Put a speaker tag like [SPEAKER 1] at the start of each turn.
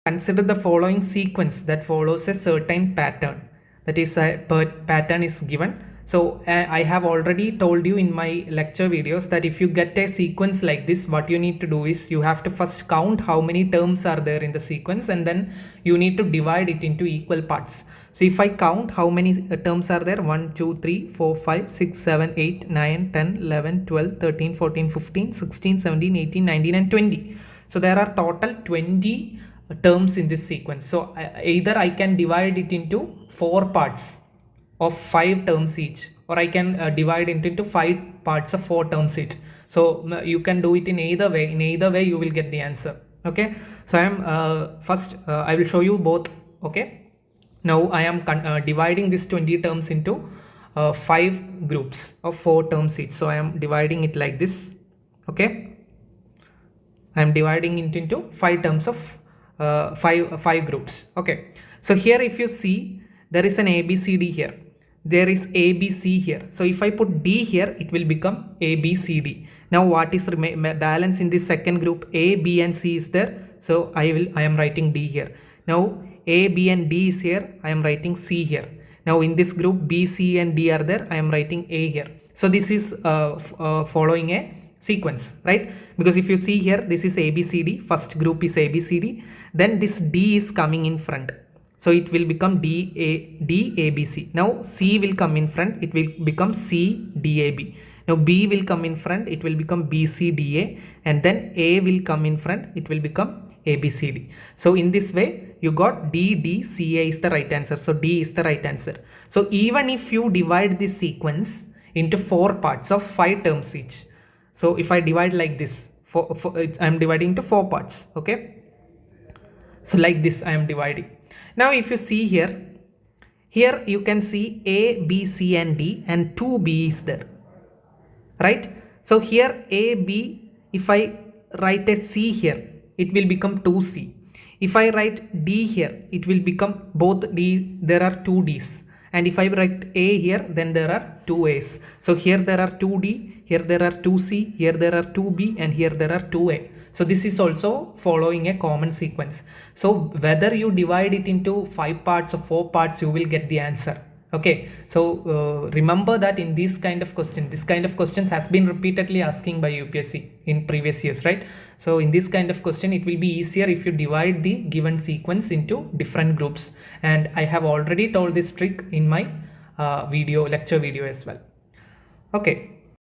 [SPEAKER 1] Consider the following sequence that follows a certain pattern. That is, a pattern is given. So I have already told you in my lecture videos that if you get a sequence like this, what you need to do is you have to first count how many terms are there in the sequence, and then you need to divide it into equal parts. So if I count how many terms are there, 1, 2, 3, 4, 5, 6, 7, 8, 9, 10, 11, 12, 13, 14, 15, 16, 17, 18, 19 and 20. So there are total 20 terms in this sequence. So either I can divide it into 4 parts of 5 terms each, or I can divide it into 5 parts of 4 terms each. So you can do it in either way. In either way you will get the answer. Okay, so I am first I will show you both. Okay, now I am dividing this 20 terms into 5 groups of 4 terms each. So I am dividing it like this. Okay, I am dividing it into 5 terms of five groups. Okay, so here if you see, there is an ABCD here, there is ABC here. So if I put D here, it will become ABCD. Now what is balance in this second group? A, B and C is there, so I am writing D here. Now A, B and D is here, I am writing C here. Now in this group B, C and D are there, I am writing A here. So this is following a sequence, right? Because if you see here, this is ABCD, first group is ABCD, then this D is coming in front, so it will become DABC. Now C will come in front, it will become CDAB. Now B will come in front, it will become BCDA, and then A will come in front, it will become ABCD. So in this way you got DDCA is the right answer. So D is the right answer. So even if you divide this sequence into 4 parts of 5 terms each, so if I divide like this, I am dividing into 4 parts. Okay, so like this I am dividing. Now if you see here you can see A, B, C and D, and 2B is there, right? So here A, B, if I write a C here, it will become 2C. If I write D here, it will become both D, there are 2 D's. And if I write A here, then there are 2 A's. So here there are 2D, here there are 2C, here there are 2B, and here there are 2A. So this is also following a common sequence. So whether you divide it into 5 parts or 4 parts, you will get the answer. Okay, so remember that in this kind of questions has been repeatedly asking by UPSC in previous years, right? So in this kind of question, it will be easier if you divide the given sequence into different groups, and I have already told this trick in my lecture video as well. Okay,